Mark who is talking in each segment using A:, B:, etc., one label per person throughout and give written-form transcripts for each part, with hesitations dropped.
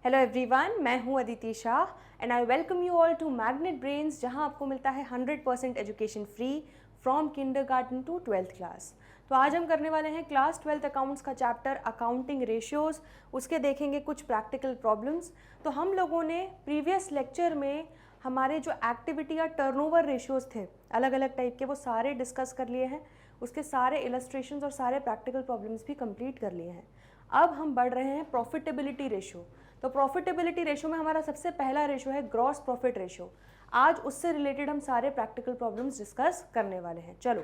A: Hello everyone, मैं हूं Aditi Shah and I welcome you all to Magnet Brains, जहां आपको मिलता है 100% education free from kindergarten to 12th class. तो आज हम करने वाले हैं क्लास 12th अकाउंट्स का चैप्टर अकाउंटिंग रेशियोज। उसके देखेंगे कुछ प्रैक्टिकल प्रॉब्लम्स। तो हम लोगों ने प्रीवियस लेक्चर में हमारे जो एक्टिविटी या टर्नओवर रेशियोज थे अलग अलग टाइप के, वो सारे डिस्कस कर लिए हैं। उसके सारे इलस्ट्रेशंस और सारे प्रैक्टिकल प्रॉब्लम्स भी कंप्लीट कर लिए हैं। अब हम बढ़ रहे हैं प्रॉफिटेबिलिटी रेशियो। तो प्रॉफिटेबिलिटी रेशियो में हमारा सबसे पहला रेशियो है ग्रॉस प्रॉफिट रेशियो। आज उससे रिलेटेड हम सारे प्रैक्टिकल प्रॉब्लम्स डिस्कस करने वाले हैं। चलो,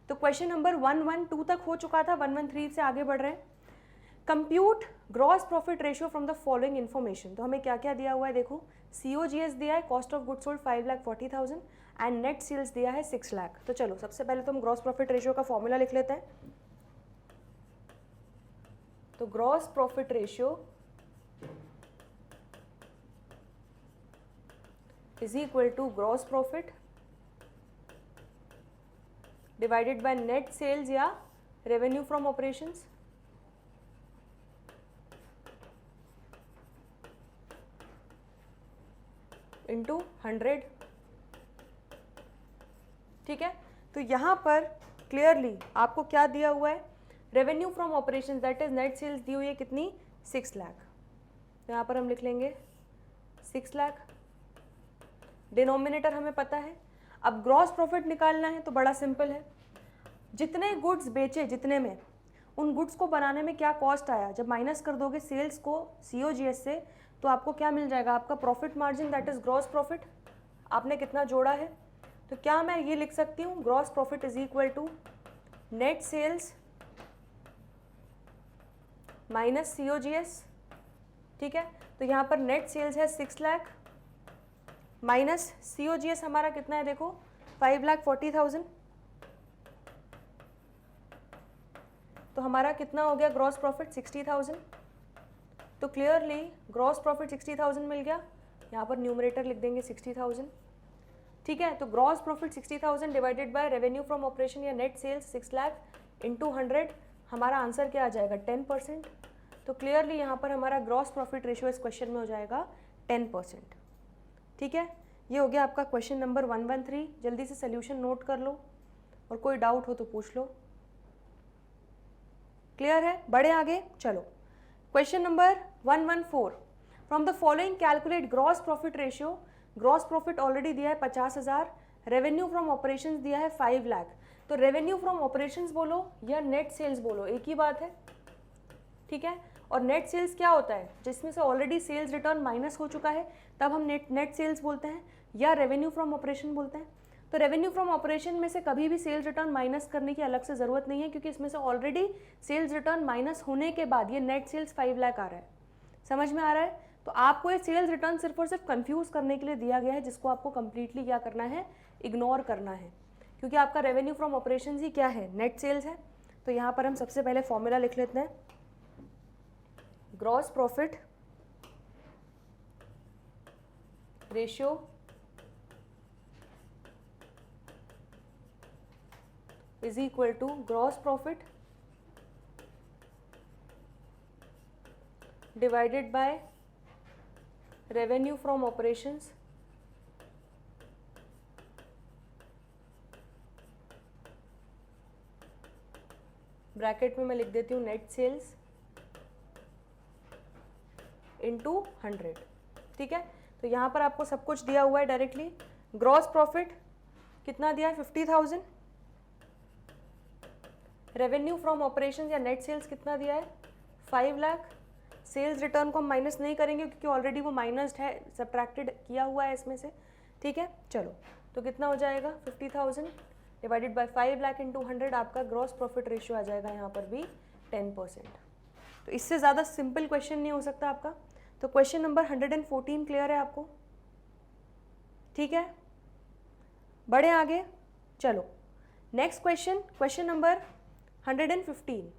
A: तो क्वेश्चन नंबर 112 तक हो चुका था, 113 से आगे बढ़ रहे हैं। Compute gross profit ratio from the following information. तो हमें क्या क्या दिया हुआ है देखो। COGS दिया है, cost of goods sold 5,40,000 and net sales दिया है 6 लाख। तो चलो, सबसे पहले तो हम ग्रॉस प्रॉफिट रेशियो का फॉर्मूला लिख लेते हैं। तो gross profit ratio is equal to gross profit divided by net sales या revenue from operations into 100। ठीक है, तो यहाँ पर क्लियरली आपको क्या दिया हुआ है, revenue from operations that is net sales दी हुई है कितनी, 6 लाख। तो यहाँ पर हम लिख लेंगे 6 लाख। डिनोमिनेटर हमें पता है। अब ग्रॉस प्रॉफिट निकालना है तो बड़ा सिंपल है, जितने गुड्स बेचे जितने में, उन गुड्स को बनाने में क्या कॉस्ट आया, जब माइनस कर दोगे सेल्स को COGS से, तो आपको क्या मिल जाएगा, आपका profit margin that is gross profit. आपने कितना जोड़ा है, तो क्या मैं ये लिख सकती हूँ, gross profit is equal to net sales minus COGS। ठीक है, तो यहाँ पर नेट सेल्स है 6 लाख माइनस COGS हमारा कितना है देखो, 5,40,000। तो हमारा कितना हो गया ग्रॉस प्रॉफिट, 60,000। तो क्लियरली ग्रॉस प्रॉफिट 60,000 मिल गया। यहाँ पर न्यूमरेटर लिख देंगे 60,000। ठीक है, तो gross profit 60,000 divided by revenue from operation या नेट सेल्स 6 लाख इंटू 100, हमारा आंसर क्या आ जाएगा, 10%। तो क्लियरली यहाँ पर हमारा ग्रॉस प्रॉफिट रेशियो इस क्वेश्चन में हो जाएगा 10%। ठीक है, ये हो गया आपका क्वेश्चन नंबर 113। जल्दी से सोल्यूशन नोट कर लो और कोई डाउट हो तो पूछ लो। क्लियर है, बढ़े आगे। चलो, question number 114, from the following calculate gross profit ratio. Gross profit already दिया है 50,000, रेवेन्यू फ्रॉम ऑपरेशंस दिया है 5 लाख। तो रेवेन्यू फ्रॉम ऑपरेशंस बोलो या नेट सेल्स बोलो, एक ही बात है। ठीक है, और नेट सेल्स क्या होता है, जिसमें से ऑलरेडी सेल्स रिटर्न माइनस हो चुका है, तब हम नेट सेल्स बोलते हैं या रेवेन्यू फ्रॉम ऑपरेशन बोलते हैं। तो रेवेन्यू फ्रॉम ऑपरेशन में से कभी भी सेल्स रिटर्न माइनस करने की अलग से ज़रूरत नहीं है, क्योंकि इसमें से ऑलरेडी सेल्स रिटर्न माइनस होने के बाद ये नेट सेल्स 5 लाख आ रहा है। समझ में आ रहा है। तो आपको ये सेल्स रिटर्न सिर्फ और सिर्फ कंफ्यूज करने के लिए दिया गया है, जिसको आपको कंप्लीटली क्या करना है, इग्नोर करना है, क्योंकि आपका रेवेन्यू फ्रॉम ऑपरेशन ही क्या है, नेट सेल्स है। तो यहाँ पर हम सबसे पहले फॉर्मूला लिख लेते हैं। Gross profit ratio is equal to gross profit divided by revenue from operations bracket में मैं लिख देती हूँ नेट सेल्स इंटू 100। ठीक है, तो यहाँ पर आपको सब कुछ दिया हुआ है डायरेक्टली। ग्रॉस प्रॉफिट कितना दिया है, 50,000। रेवेन्यू फ्रॉम ऑपरेशन या नेट सेल्स कितना दिया है, 5 लाख। सेल्स रिटर्न को हम माइनस नहीं करेंगे क्योंकि ऑलरेडी वो माइनस्ड है, सब्ट्रैक्टेड किया हुआ है इसमें से। ठीक है, चलो, तो कितना हो जाएगा, 50,000 डिवाइडेड बाय 5 लाख इंटू 100, आपका ग्रॉस प्रॉफिट रेशियो आ जाएगा यहाँ पर भी 10%। तो इससे ज़्यादा सिंपल क्वेश्चन नहीं हो सकता आपका। तो क्वेश्चन नंबर 114 क्लियर है आपको। ठीक है, बढ़े आगे। चलो, next question, question number 115,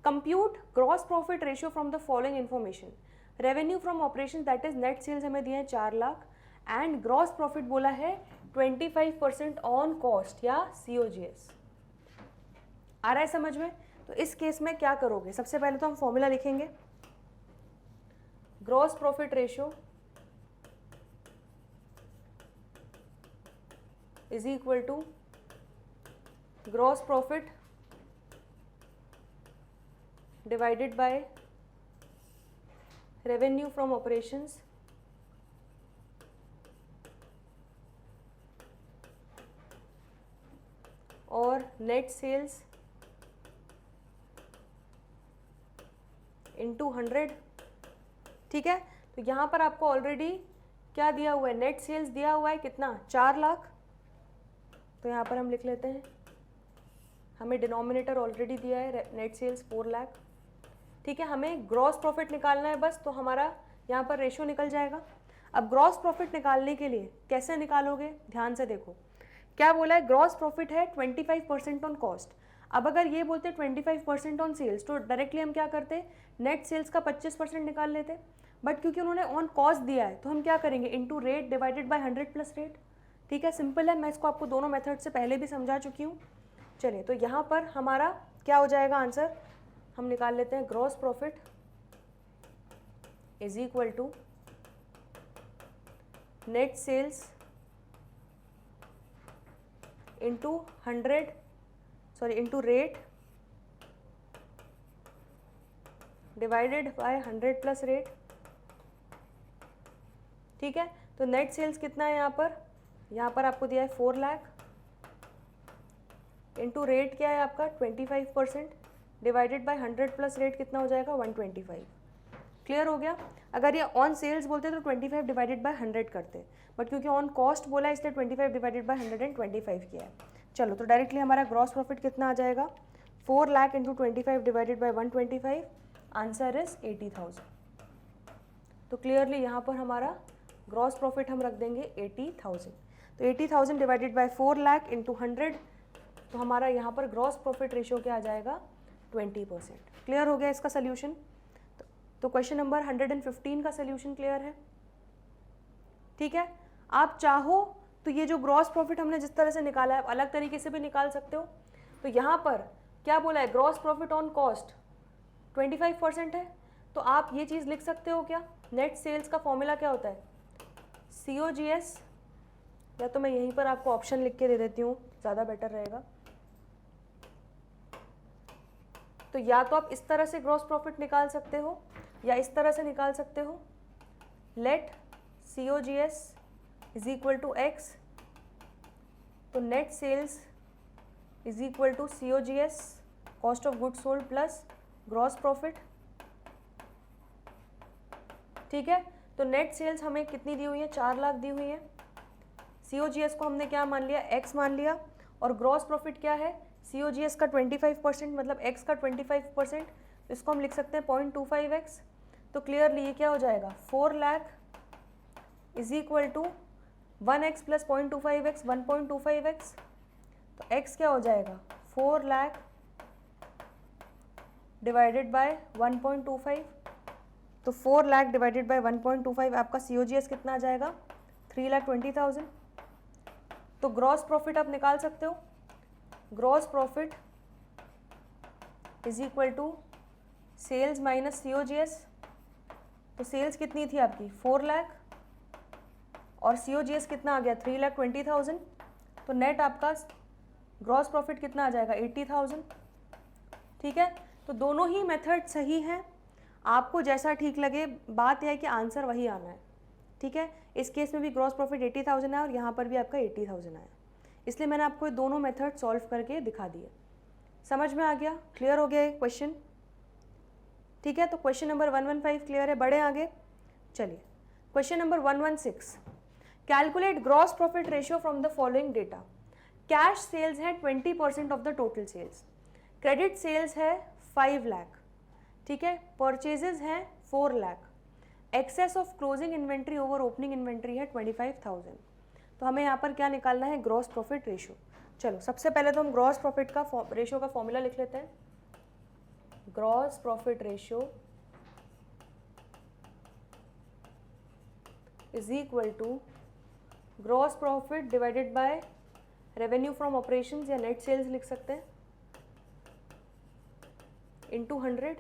A: compute gross profit ratio from the following information. Revenue from operation that is net sales हमें दिए हैं 4 लाख एंड ग्रॉस प्रॉफिट बोला है 25% ऑन कॉस्ट या COGS। आ रहा है समझ में। तो इस केस में क्या करोगे, सबसे पहले तो हम फॉर्मूला लिखेंगे। Gross profit ratio is equal to gross profit divided by revenue from operations और नेट सेल्स इंटू 100। ठीक है, तो यहाँ पर आपको ऑलरेडी क्या दिया हुआ है, नेट सेल्स दिया हुआ है कितना, 4 लाख। तो यहाँ पर हम लिख लेते हैं, हमें डिनोमिनेटर ऑलरेडी दिया है नेट सेल्स 4 लाख। ठीक है, हमें ग्रॉस प्रॉफिट निकालना है बस, तो हमारा यहाँ पर रेशियो निकल जाएगा। अब ग्रॉस प्रॉफिट निकालने के लिए कैसे निकालोगे, ध्यान से देखो क्या बोला है, ग्रॉस प्रॉफिट है 25% ऑन कॉस्ट। अब अगर ये बोलते 25% ऑन सेल्स, तो डायरेक्टली हम क्या करते, नेट सेल्स का 25% निकाल लेते। बट क्योंकि उन्होंने ऑन कॉस्ट दिया है, तो हम क्या करेंगे, into rate divided by 100 plus rate. ठीक है, सिंपल है, मैं इसको आपको दोनों मेथड से पहले भी समझा चुकी हूँ। चलिए, तो यहाँ पर हमारा क्या हो जाएगा आंसर, हम निकाल लेते हैं, gross profit is equal to net sales into 100 into rate divided by 100 plus rate. ठीक है, तो नेट सेल्स कितना है यहाँ पर आपको दिया है 4 लाख, इंटू रेट क्या है आपका 25% डिवाइडेड बाय 100 प्लस रेट कितना हो जाएगा 125। क्लियर हो गया। अगर ये ऑन सेल्स बोलते तो 25 डिवाइडेड बाय 100 करते, बट क्योंकि ऑन कॉस्ट बोला है इसलिए 25 डिवाइडेड बाय 125 किया है। चलो, तो डायरेक्टली हमारा ग्रॉस प्रॉफिट कितना आ जाएगा, 4 lakh into 25 divided bye 125, answer is 80,000। तो क्लियरली यहाँ पर हमारा ग्रॉस प्रॉफिट हम रख देंगे 80,000। तो 80,000 डिवाइडेड बाय 4 लाख इंटू 100, तो हमारा यहाँ पर ग्रॉस प्रॉफिट रेशियो क्या आ जाएगा 20%। क्लियर हो गया इसका सोल्यूशन। तो क्वेश्चन नंबर 115 का सोल्यूशन क्लियर है। ठीक है, आप चाहो तो ये जो ग्रॉस प्रॉफिट हमने जिस तरह से निकाला है, अलग तरीके से भी निकाल सकते हो। तो यहाँ पर क्या बोला है, ग्रॉस प्रॉफिट ऑन कॉस्ट 25% है, तो आप ये चीज़ लिख सकते हो क्या, नेट सेल्स का फॉर्मूला क्या होता है, COGS, या तो मैं यहीं पर आपको ऑप्शन लिख के दे देती हूँ, ज़्यादा बेटर रहेगा। तो या तो आप इस तरह से ग्रॉस प्रॉफिट निकाल सकते हो या इस तरह से निकाल सकते हो, let COGS is equal to X, तो net sales is equal to COGS cost of goods sold plus gross profit. ठीक है, तो नेट सेल्स हमें कितनी दी हुई है, 4 लाख दी हुई है। COGS को हमने क्या मान लिया, X मान लिया, और ग्रॉस प्रॉफिट क्या है, COGS का 25% मतलब X का 25%, तो इसको हम लिख सकते हैं 0.25x। तो क्लियरली ये क्या हो जाएगा, 4 lakh is equal to 1x plus 0.25x 1.25x। तो x क्या हो जाएगा 4 लाख डिवाइडेड बाय 1.25। तो 4 लाख डिवाइडेड बाय 1.25 आपका COGS कितना आ जाएगा 3,20,000। तो ग्रॉस प्रॉफिट आप निकाल सकते हो, gross profit is equal to sales minus COGS। तो सेल्स कितनी थी आपकी 4 लाख और COGS कितना आ गया 3,20,000। तो नेट आपका ग्रॉस प्रॉफिट कितना आ जाएगा 80,000। ठीक है, तो दोनों ही मेथड सही हैं, आपको जैसा ठीक लगे, बात यह है कि आंसर वही आना है। ठीक है, इस केस में भी ग्रॉस प्रॉफिट 80,000 है और यहाँ पर भी आपका 80,000 आया, इसलिए मैंने आपको ये दोनों मेथड सॉल्व करके दिखा दिए। समझ में आ गया, क्लियर हो गया ये क्वेश्चन। ठीक है, तो क्वेश्चन नंबर 115 क्लियर है, बढ़े आगे। चलिए question number 116, calculate gross profit ratio from the following data. Cash sales है 20% of the total sales, credit sales है 5 लाख, ठीक है, परचेजेस हैं 4 lakh, excess of closing inventory over opening inventory है 25,000। तो हमें यहाँ पर क्या निकालना है, ग्रॉस प्रॉफिट रेशियो। चलो सबसे पहले तो हम ग्रॉस प्रॉफिट का रेशियो का फॉर्मूला लिख लेते हैं। Gross profit ratio is equal to gross profit divided by revenue from operations या नेट सेल्स लिख सकते हैं, इनटू 100।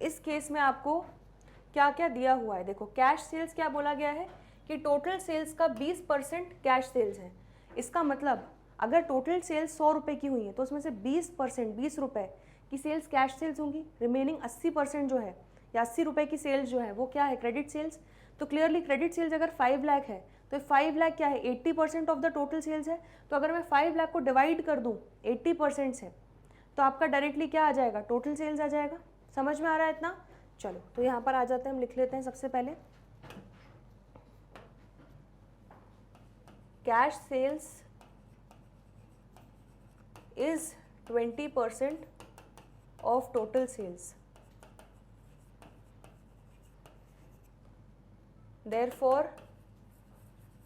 A: इस केस में आपको क्या क्या दिया हुआ है, देखो कैश सेल्स क्या बोला गया है कि टोटल सेल्स का 20% कैश सेल्स है। इसका मतलब अगर टोटल सेल्स 100 रुपये की हुई है तो उसमें से 20% 20 रुपये की सेल्स कैश सेल्स होंगी, रिमेनिंग 80% जो है या 80 रुपये की सेल्स जो है वो क्या है, क्रेडिट सेल्स। तो क्लियरली क्रेडिट सेल्स अगर 5 लाख है तो 5 लाख क्या है, 80% ऑफ द टोटल सेल्स है। तो अगर मैं 5 लाख को डिवाइड कर दूँ 80% से तो आपका डायरेक्टली क्या आ जाएगा, टोटल सेल्स आ जाएगा। समझ में आ रहा है इतना? चलो तो यहाँ पर आ जाते हैं, हम लिख लेते हैं सबसे पहले cash sales is 20% of total sales. Therefore,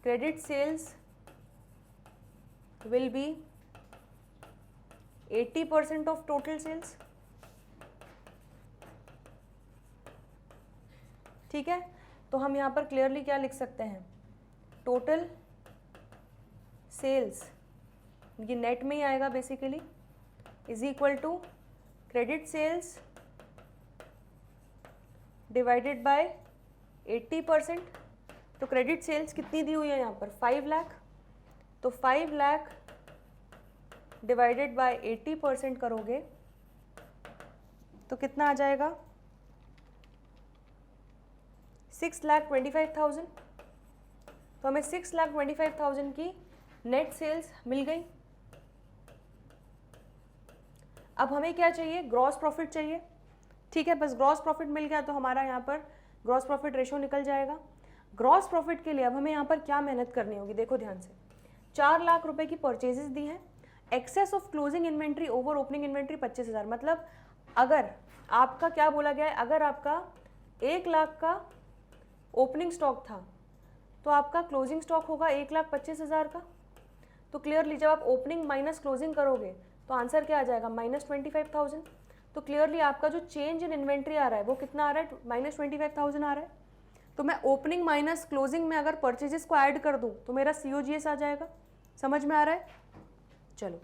A: credit sales will be 80% of total sales. ठीक है, तो हम यहाँ पर क्लियरली क्या लिख सकते हैं, टोटल सेल्स, ये नेट में ही आएगा basically, is equal to credit sales divided by 80%। तो क्रेडिट सेल्स कितनी दी हुई है यहाँ पर, 5 लाख, तो 5 लाख डिवाइडेड बाय 80% करोगे तो कितना आ जाएगा, 6,25,000। तो हमें 6,25,000 की नेट सेल्स मिल गई। अब हमें क्या चाहिए, ग्रॉस प्रॉफिट चाहिए। ठीक है, बस ग्रॉस प्रॉफिट मिल गया तो हमारा यहाँ पर ग्रॉस प्रॉफिट रेशो निकल जाएगा। ग्रॉस प्रॉफिट के लिए अब हमें यहाँ पर क्या मेहनत करनी होगी, देखो ध्यान से, 4 लाख रुपए की परचेजेस दी है, excess of closing inventory over opening inventory 25,000। मतलब अगर आपका क्या बोला गया है, अगर आपका 1 लाख का ओपनिंग स्टॉक था तो आपका क्लोजिंग स्टॉक होगा 1,25,000 का। तो क्लियरली जब आप ओपनिंग माइनस क्लोजिंग करोगे तो आंसर क्या आ जाएगा, -25,000। तो क्लियरली आपका जो चेंज इन इन्वेंट्री आ रहा है वो कितना आ रहा है, -25,000 आ रहा है। तो मैं ओपनिंग माइनस क्लोजिंग में अगर परचेजेस को ऐड कर दूं तो मेरा COGS आ जाएगा। समझ में आ रहा है? चलो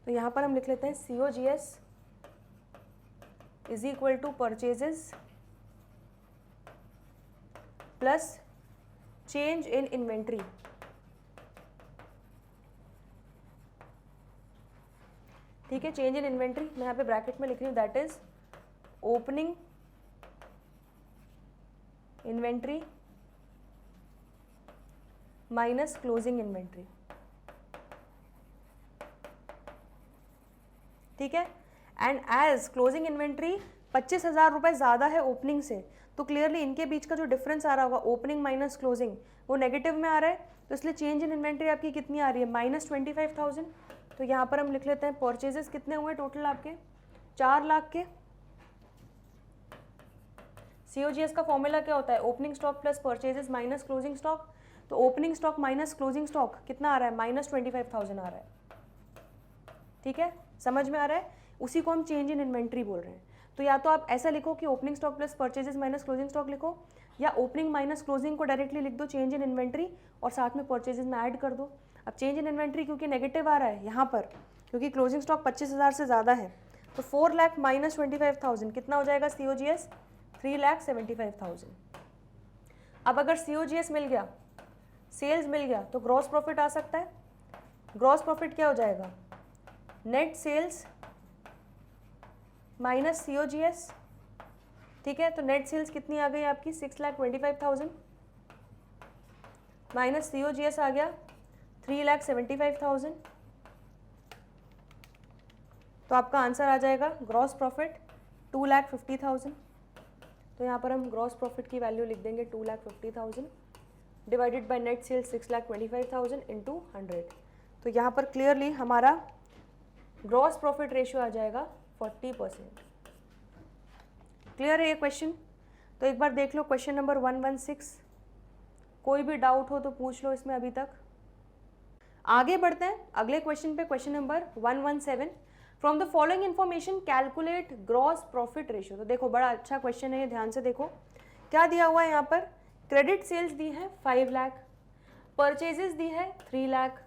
A: तो यहाँ पर हम लिख लेते हैं COGS is equal to purchases plus change in inventory. ठीक है, चेंज इन इन्वेंट्री मैं यहाँ पे ब्रैकेट में लिख रही हूँ, that is opening inventory minus closing inventory. ठीक है, एंड एज क्लोजिंग इन्वेंट्री 25,000 रुपये ज़्यादा है ओपनिंग से, तो क्लियरली इनके बीच का जो डिफरेंस आ रहा होगा ओपनिंग माइनस क्लोजिंग वो नेगेटिव में आ रहा है। तो इसलिए चेंज इन इन्वेंट्री आपकी कितनी आ रही है, -25,000। तो यहाँ पर हम लिख लेते हैं परचेजेस कितने हुए टोटल आपके, 4 लाख के। COGS का फॉर्मूला क्या होता है, opening stock plus purchases minus closing stock. तो opening stock minus closing stock कितना आ रहा है, -25,000 आ रहा है। ठीक है, समझ में आ रहा है? उसी को हम चेंज इन इन्वेंट्री बोल रहे हैं। तो या तो आप ऐसा लिखो कि opening stock plus purchases minus closing stock लिखो, या ओपनिंग माइनस क्लोजिंग को डायरेक्टली लिख दो चेंज इन इन्वेंट्री और साथ में परचेजेस में ऐड कर दो। अब चेंज इन इन्वेंट्री क्योंकि नेगेटिव आ रहा है यहाँ पर, क्योंकि क्लोजिंग स्टॉक 25,000 से ज़्यादा है, तो 4 लाख माइनस 25,000 कितना हो जाएगा COGS, 3,75,000। अब अगर COGS मिल गया, सेल्स मिल गया, तो ग्रॉस प्रॉफिट आ सकता है। ग्रॉस प्रॉफिट क्या हो जाएगा, नेट सेल्स माइनस COGS। ठीक है, तो नेट सेल्स कितनी आ गई आपकी, 6,25,000 माइनस COGS आ गया 3,75,000। तो आपका आंसर आ जाएगा ग्रॉस प्रॉफिट 2,50,000। तो यहाँ पर हम ग्रॉस प्रॉफिट की वैल्यू लिख देंगे 2,50,000 divided by net sales 6,25,000 into 100। तो यहाँ पर क्लियरली हमारा ग्रॉस प्रॉफिट रेशियो आ जाएगा 40%। क्लियर है ये क्वेश्चन? तो एक बार देख लो क्वेश्चन नंबर 116, कोई भी डाउट हो तो पूछ लो इसमें अभी तक। आगे बढ़ते हैं अगले क्वेश्चन पे, question number 117, from the following information calculate gross profit ratio. तो देखो बड़ा अच्छा क्वेश्चन है ये, ध्यान से देखो क्या दिया हुआ है यहाँ पर। क्रेडिट सेल्स दी है 5 लाख, परचेजेस दी है 3 lakh,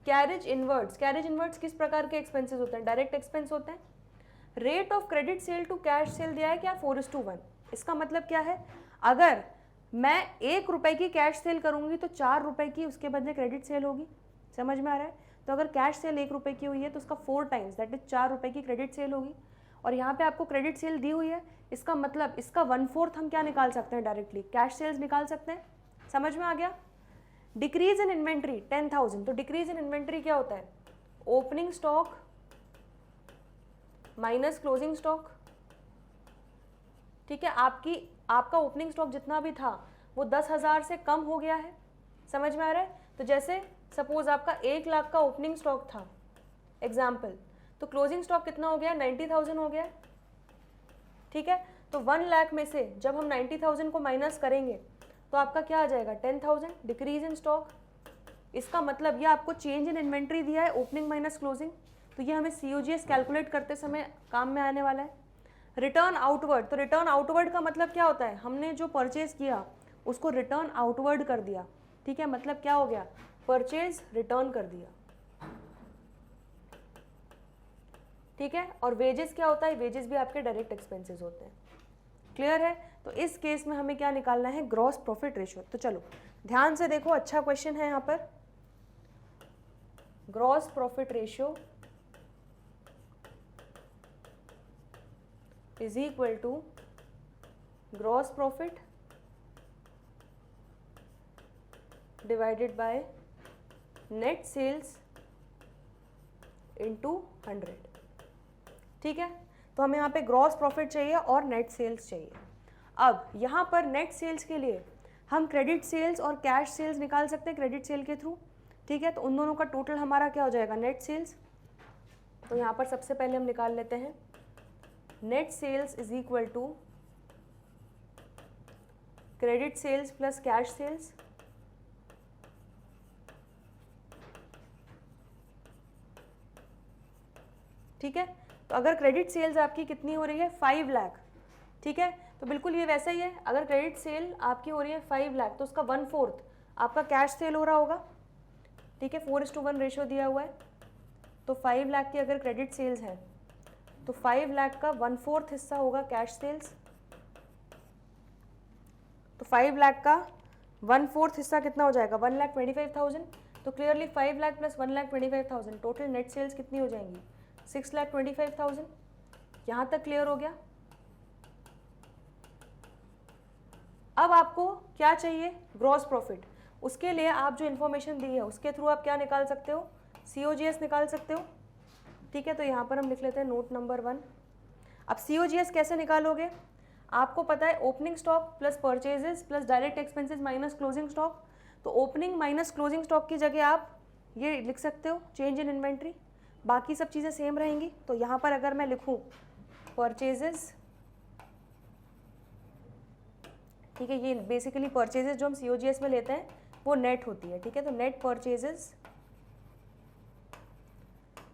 A: carriage inwards, carriage inwards किस प्रकार के एक्सपेंसेस होते हैं, डायरेक्ट एक्सपेंस होते हैं, rate of credit sale to cash sale दिया है क्या, 4:1। इसका मतलब क्या है, अगर मैं 1 रुपए की कैश सेल करूंगी तो 4 रुपए की उसके बदले क्रेडिट सेल होगी। समझ में आ रहा है? तो अगर कैश सेल 1 रुपए की हुई है तो उसका 4 टाइम्स दैट इज 4 रुपए की क्रेडिट सेल होगी। और यहाँ पे आपको क्रेडिट सेल दी हुई है, इसका मतलब इसका 1/4 हम क्या निकाल सकते हैं, डायरेक्टली कैश सेल्स निकाल सकते हैं। समझ में आ गया? डिक्रीज इन इन्वेंट्री 10,000, तो डिक्रीज इन इन्वेंट्री क्या होता है, opening stock minus closing stock. ठीक है, आपका ओपनिंग स्टॉक जितना भी था वो 10,000 से कम हो गया है। समझ में आ रहा है? तो जैसे सपोज आपका 1 लाख का ओपनिंग स्टॉक था एग्जाम्पल, तो क्लोजिंग स्टॉक कितना हो गया, 90,000 हो गया। ठीक है, तो 1 लाख में से जब हम 90,000 को माइनस करेंगे तो आपका क्या आ जाएगा, 10,000 डिक्रीज इन स्टॉक। इसका मतलब ये आपको चेंज इन इन्वेंट्री दिया है, ओपनिंग माइनस क्लोजिंग, तो ये हमें COGS कैलकुलेट करते समय काम में आने वाला है। रिटर्न आउटवर्ड, तो रिटर्न आउटवर्ड का मतलब क्या होता है, हमने जो परचेज किया उसको रिटर्न आउटवर्ड कर दिया। ठीक है, मतलब क्या हो गया, परचेज रिटर्न कर दिया। ठीक है, और वेजेस क्या होता है, वेजेस भी आपके डायरेक्ट एक्सपेंसेस होते हैं। क्लियर है? तो इस केस में हमें क्या निकालना है, ग्रॉस प्रॉफिट रेशियो। तो चलो ध्यान से देखो, अच्छा क्वेश्चन है यहाँ पर। Gross profit ratio is equal to gross profit divided by net sales into 100। ठीक है, तो हमें यहाँ पे ग्रॉस प्रॉफिट चाहिए और नेट सेल्स चाहिए। अब यहाँ पर नेट सेल्स के लिए हम क्रेडिट सेल्स और कैश सेल्स निकाल सकते हैं क्रेडिट सेल के थ्रू। ठीक है, तो उन दोनों का टोटल हमारा क्या हो जाएगा, नेट सेल्स। तो यहाँ पर सबसे पहले हम निकाल लेते हैं net sales is equal to credit sales plus cash sales. ठीक है, तो अगर क्रेडिट सेल्स आपकी कितनी हो रही है, 5 लाख। ठीक है, तो बिल्कुल ये वैसा ही है, अगर क्रेडिट सेल आपकी हो रही है 5 लाख तो उसका 1/4 आपका कैश सेल हो रहा होगा। ठीक है, 4:1 रेशियो दिया हुआ है, तो 5 लाख की अगर क्रेडिट सेल्स है तो 5 लाख का 1/4 हिस्सा होगा कैश सेल्स। तो 5 लाख का 1/4 हिस्सा कितना हो जाएगा, 1,25,000। तो clearly 5 lakh plus 1,25,000 total net sales कितनी हो जाएंगी, 6,25,000। यहाँ तक क्लियर हो गया? अब आपको क्या चाहिए, ग्रॉस प्रॉफिट। उसके लिए आप जो इन्फॉर्मेशन दी है उसके थ्रू आप क्या निकाल सकते हो, COGS निकाल सकते हो। ठीक है, तो यहाँ पर हम लिख लेते हैं नोट नंबर 1। अब COGS कैसे निकालोगे, आपको पता है opening stock plus purchases plus direct expenses minus closing stock. तो ओपनिंग माइनस क्लोजिंग स्टॉक की जगह आप ये लिख सकते हो चेंज इन इन्वेंट्री, बाकी सब चीज़ें सेम रहेंगी। तो यहाँ पर अगर मैं लिखूँ परचेजेस, ठीक है, ये बेसिकली परचेजेस जो हम COGS में लेते हैं वो नेट होती है। ठीक है, तो net purchases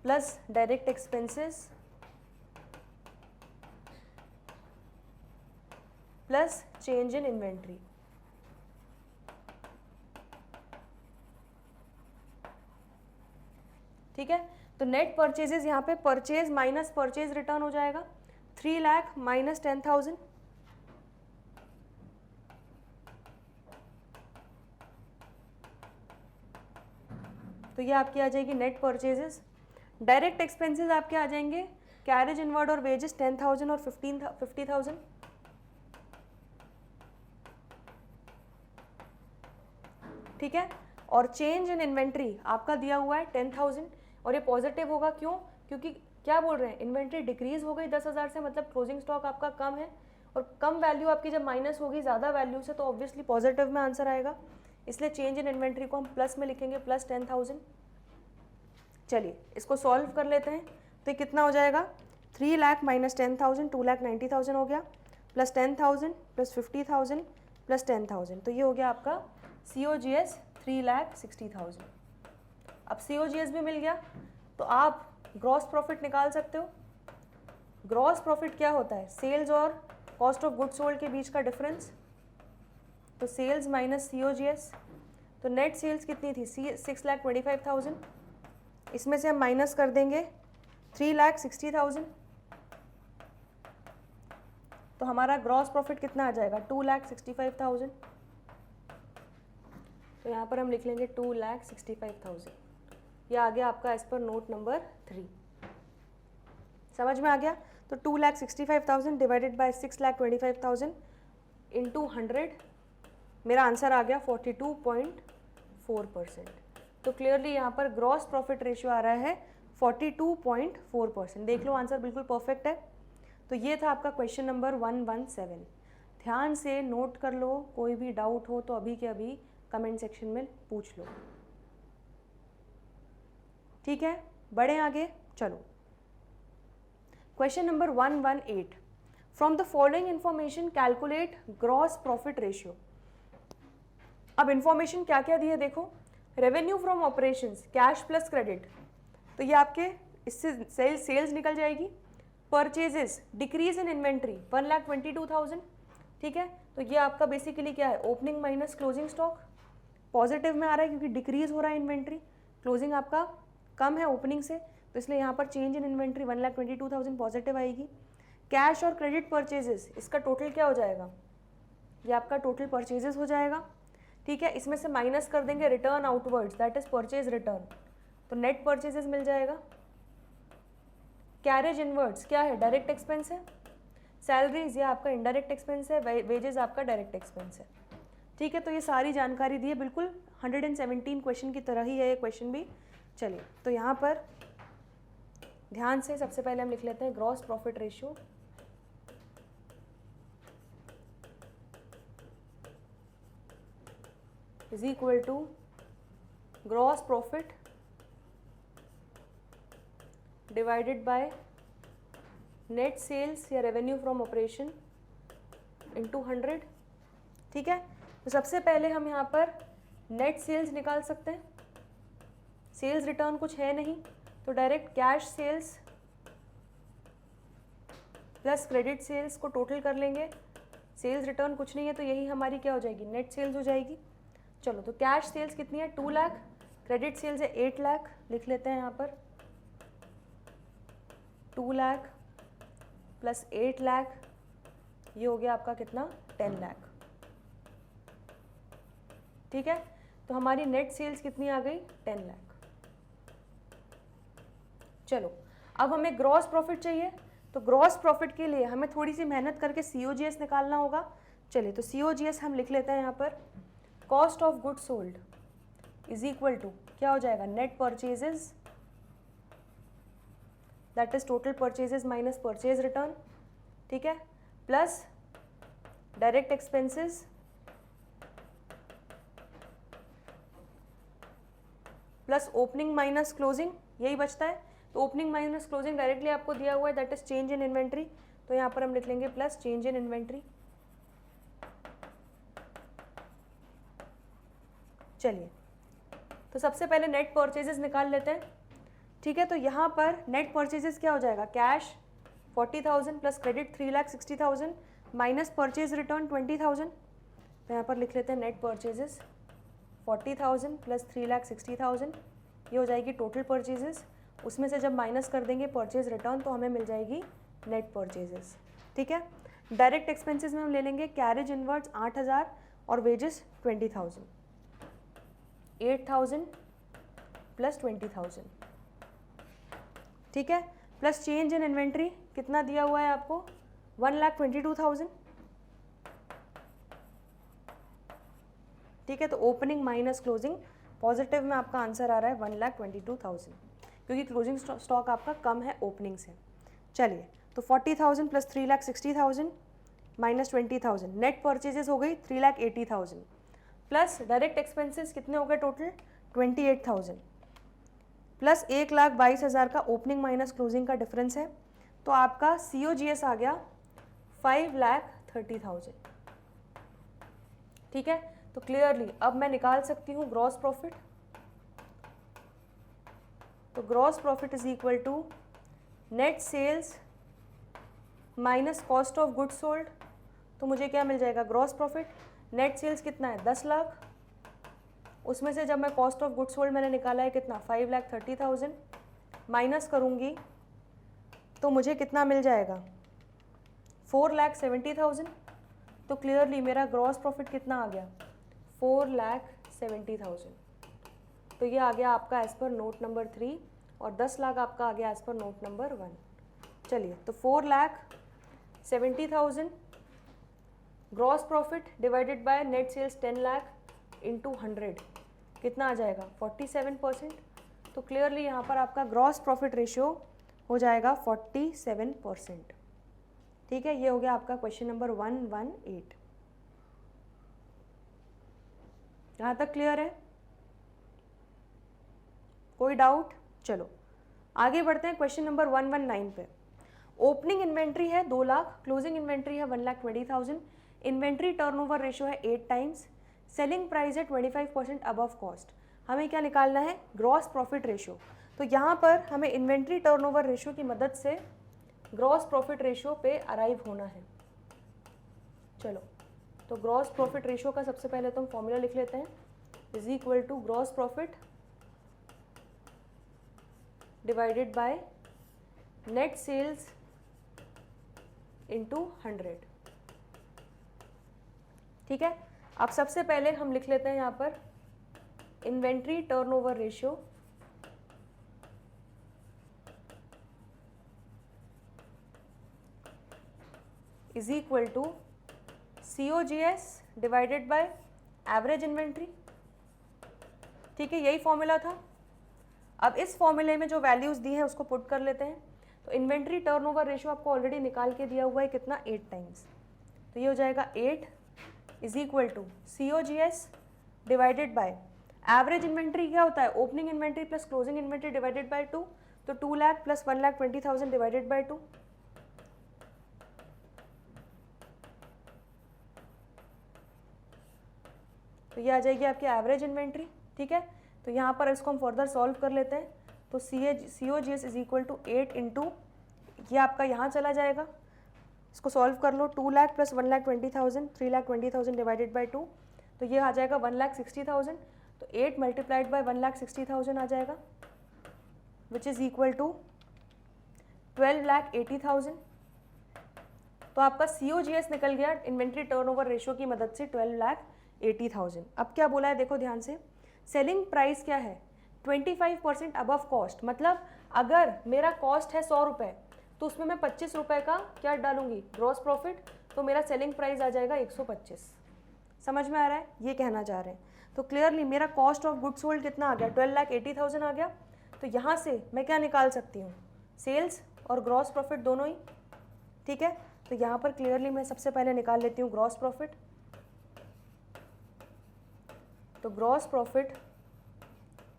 A: plus direct expenses plus change in inventory. ठीक है, तो नेट परचेजेस यहाँ पे परचेज माइनस परचेज रिटर्न हो जाएगा, 3 लाख माइनस 10,000। तो ये आपकी आ जाएगी नेट परचेजेस। डायरेक्ट एक्सपेंसेस आपके आ जाएंगे कैरेज इनवर्ड और वेजेस 10,000 और 50,000। ठीक है, और चेंज इन इन्वेंट्री आपका दिया हुआ है 10,000 और ये पॉजिटिव होगा, क्यों, क्योंकि क्या बोल रहे हैं, इन्वेंट्री डिक्रीज हो गई 10,000 से, मतलब क्लोजिंग स्टॉक आपका कम है, और कम वैल्यू आपकी जब माइनस होगी ज़्यादा वैल्यू से तो ऑब्वियसली पॉजिटिव में आंसर आएगा, इसलिए चेंज इन इन्वेंट्री को हम प्लस में लिखेंगे, प्लस 10,000। चलिए इसको सॉल्व कर लेते हैं, तो ये कितना हो जाएगा, 3 लाख माइनस 10,000 2,90,000 हो गया, प्लस 10,000 प्लस 50,000 प्लस 10,000, तो ये हो गया आपका COGS 3,60,000। अब COGS भी मिल गया तो आप ग्रॉस प्रॉफिट निकाल सकते हो। ग्रॉस प्रॉफिट क्या होता है, सेल्स और कॉस्ट ऑफ गुड्स सोल्ड के बीच का डिफरेंस। तो सेल्स माइनस COGS, तो नेट सेल्स कितनी थी, 6,25,000, इसमें से हम माइनस कर देंगे 3,60,000, तो हमारा ग्रॉस प्रॉफिट कितना आ जाएगा 2,65,000। तो यहाँ पर हम लिख लेंगे 2,65,000। ये आ गया आपका एज पर नोट नंबर 3। समझ में आ गया? तो 2,65,000 डिवाइडेड बाय 6,25,000 इंटू 100, मेरा आंसर आ गया 42.4%। तो क्लियरली यहाँ पर ग्रॉस प्रॉफिट रेशियो आ रहा है 42.4%। देख लो आंसर बिल्कुल परफेक्ट है। तो ये था आपका क्वेश्चन नंबर 117। ध्यान से नोट कर लो, कोई भी डाउट हो तो अभी के अभी कमेंट सेक्शन में पूछ लो। ठीक है, बढ़े आगे, चलो। Question number 118, from the following information calculate gross profit ratio. अब इंफॉर्मेशन क्या क्या दी है देखो। Revenue from operations cash plus credit, तो ये आपके इससे सेल्स निकल जाएगी। Purchases decrease in inventory 1,22,000। ठीक है, तो ये आपका बेसिकली क्या है, opening minus closing stock. Positive में आ रहा है क्योंकि डिक्रीज हो रहा है इन्वेंट्री, क्लोजिंग आपका कम है ओपनिंग से, तो इसलिए यहाँ पर चेंज इन इन्वेंट्री 1,22,000 पॉजिटिव आएगी। कैश और क्रेडिट परचेजेस, इसका टोटल क्या हो जाएगा, ये आपका टोटल परचेजेस हो जाएगा। ठीक है, इसमें से माइनस कर देंगे return outwards, that is purchase return, तो नेट परचेजेस मिल जाएगा। कैरेज इनवर्ड्स क्या है, डायरेक्ट एक्सपेंस है। सैलरीज ये आपका इनडायरेक्ट एक्सपेंस है। वेजेस आपका डायरेक्ट एक्सपेंस है। ठीक है, तो ये सारी जानकारी दी है, बिल्कुल 117 क्वेश्चन की तरह ही है ये क्वेश्चन भी। चलिए, तो यहाँ पर ध्यान से सबसे पहले हम लिख लेते हैं gross profit ratio. Is equal to gross profit divided by net sales या रेवेन्यू फ्रॉम ऑपरेशन इंटू 100। ठीक है, तो सबसे पहले हम यहाँ पर नेट सेल्स निकाल सकते हैं। सेल्स रिटर्न कुछ है नहीं, तो direct cash sales plus credit sales को टोटल कर लेंगे। सेल्स रिटर्न कुछ नहीं है, तो यही हमारी क्या हो जाएगी, नेट सेल्स हो जाएगी। चलो, तो कैश सेल्स कितनी है 2 लाख, क्रेडिट सेल्स है 8 लाख, लिख लेते हैं यहाँ पर 2 लाख प्लस 8 लाख, ये हो गया आपका कितना 10 लाख। ठीक है, तो हमारी नेट सेल्स कितनी आ गई 10 लाख। चलो, अब हमें ग्रॉस प्रॉफिट चाहिए, तो ग्रॉस प्रॉफिट के लिए हमें थोड़ी सी मेहनत करके COGS निकालना होगा। चलिए, तो COGS हम लिख लेते हैं यहाँ पर, cost of goods sold is equal to क्या हो जाएगा, net purchases, that is total purchases minus purchase return. ठीक है, plus direct expenses plus opening minus closing, यही बचता है। तो ओपनिंग माइनस क्लोजिंग डायरेक्टली आपको दिया हुआ है, that is change in inventory, तो यहाँ पर हम लिख लेंगे प्लस चेंज इन इन्वेंट्री। चलिए, तो सबसे पहले नेट परचेजेस निकाल लेते हैं। ठीक है, तो यहाँ पर नेट परचेजेस क्या हो जाएगा, cash 40,000 plus credit 3,60,000 minus purchase return 20,000। तो यहाँ पर लिख लेते हैं नेट परचेजेस 40,000 प्लस 3,60,000, ये हो जाएगी टोटल परचेजेस। उसमें से जब माइनस कर देंगे परचेज रिटर्न तो हमें मिल जाएगी नेट परचेजेस। ठीक है, डायरेक्ट एक्सपेंसेस में हम ले लेंगे कैरेज इनवर्ड्स 8,000 और वेजेस 20,000, 8,000 प्लस 20,000। ठीक है, प्लस चेंज इन इन्वेंट्री कितना दिया हुआ है आपको 1,22,000। ठीक है, तो ओपनिंग माइनस क्लोजिंग, पॉजिटिव में आपका आंसर आ रहा है 1,22,000, क्योंकि क्लोजिंग स्टॉक आपका कम है ओपनिंग से। चलिए, तो 40,000 प्लस 3,60,000 माइनस 20,000, नेट परचेजेस हो गई 3,80,000 प्लस डायरेक्ट एक्सपेंसेस कितने हो गए टोटल 28,000 प्लस 1,22,000 का ओपनिंग माइनस क्लोजिंग का डिफरेंस है, तो आपका COGS आ गया 5,30,000। ठीक है, तो क्लियरली अब मैं निकाल सकती हूँ ग्रॉस प्रॉफिट। तो gross profit is equal to net sales minus cost of goods sold, तो मुझे क्या मिल जाएगा ग्रॉस प्रॉफिट। नेट सेल्स कितना है 10 लाख, उसमें से जब मैं कॉस्ट ऑफ गुड्स सोल्ड मैंने निकाला है कितना 5,30,000 माइनस करूँगी तो मुझे कितना मिल जाएगा 4,70,000, तो क्लियरली मेरा ग्रॉस प्रॉफिट कितना आ गया 4,70,000। तो ये आ गया आपका एज पर नोट नंबर 3 और 10 लाख आपका आ गया एज पर नोट नंबर 1। चलिए, तो 4,70,000 gross profit divided by net sales 10 lakh into 100 कितना आ जाएगा 47%। तो क्लियरली यहाँ पर आपका ग्रॉस प्रॉफिट रेशियो हो जाएगा 47%। ठीक है, ये हो गया आपका क्वेश्चन नंबर 118। यहाँ तक क्लियर है? कोई डाउट? चलो आगे बढ़ते हैं क्वेश्चन नंबर 119 पे। ओपनिंग इन्वेंट्री है 2 लाख, क्लोजिंग इन्वेंट्री है 1,20,000, इन्वेंट्री टर्नओवर रेशियो है 8 टाइम्स, सेलिंग प्राइस है 25% अबव कॉस्ट। हमें क्या निकालना है? Gross profit ratio. तो यहाँ पर हमें इन्वेंट्री टर्नओवर रेशियो की मदद से ग्रॉस प्रॉफिट रेशियो पे अराइव होना है। चलो, तो ग्रॉस प्रॉफिट रेशियो का सबसे पहले तो हम फॉर्मूला लिख लेते हैं, is equal to gross profit divided by net sales into 100। ठीक है, अब सबसे पहले हम लिख लेते हैं यहाँ पर inventory turnover ratio is equal to COGS divided by average inventory. ठीक है, यही फॉर्मूला था। अब इस फॉर्मूले में जो वैल्यूज दी हैं उसको पुट कर लेते हैं। तो इन्वेंट्री टर्नओवर रेशियो आपको ऑलरेडी निकाल के दिया हुआ है कितना 8 टाइम्स, तो ये हो जाएगा 8 is equal to COGS divided by average inventory क्या होता है opening inventory plus closing inventory divided by 2, तो 2 लाख प्लस 1,20,000 डिवाइडेड बाय 2। तो ये आ जाएगी आपकी एवरेज इन्वेंट्री। ठीक है, तो यहाँ पर इसको हम फर्दर सॉल्व कर लेते हैं। तो COGS is equal to 8 into ये आपका यहाँ चला जाएगा, इसको सॉल्व कर लो। 2 लाख प्लस 1,20,000 3,20,000 डिवाइडेड बाय 2, तो ये आ जाएगा 1,60,000। तो 8 मल्टीप्लाइड बाय 1,60,000 आ जाएगा विच इज़ इक्वल टू 12,80,000। तो आपका COGS निकल गया इन्वेंट्री टर्नओवर रेशियो की मदद से 12,80,000। अब क्या बोला है देखो ध्यान से, सेलिंग प्राइस क्या है 25% अबव कॉस्ट। मतलब अगर मेरा कॉस्ट है 100 रुपये तो उसमें मैं 25 रुपये का क्या डालूंगी ग्रॉस प्रॉफिट, तो मेरा सेलिंग प्राइस आ जाएगा 125। समझ में आ रहा है? ये कहना चाह रहे हैं। तो क्लियरली मेरा कॉस्ट ऑफ गुड्स सोल्ड कितना आ गया 12,80,000 आ गया। तो यहाँ से मैं क्या निकाल सकती हूँ सेल्स और ग्रॉस प्रॉफिट दोनों ही। ठीक है, तो यहाँ पर क्लियरली मैं सबसे पहले निकाल लेती हूँ ग्रॉस प्रॉफिट। तो gross profit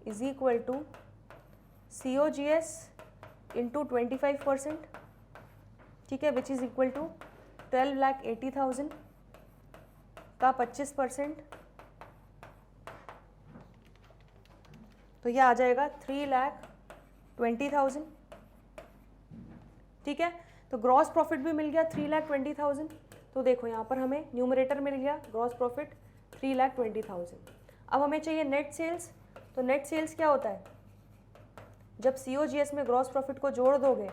A: is equal to COGS into 25%। ठीक है, विच इज़ इक्वल टू 12,80,000 का 25%, तो ये आ जाएगा 3,20,000। ठीक है, तो ग्रॉस प्रॉफिट भी मिल गया 3,20,000। तो देखो यहाँ पर हमें न्यूमरेटर मिल गया ग्रॉस प्रॉफिट 3,20,000। अब हमें चाहिए नेट सेल्स। तो नेट सेल्स क्या होता है, जब COGS में ग्रॉस प्रॉफिट को जोड़ दोगे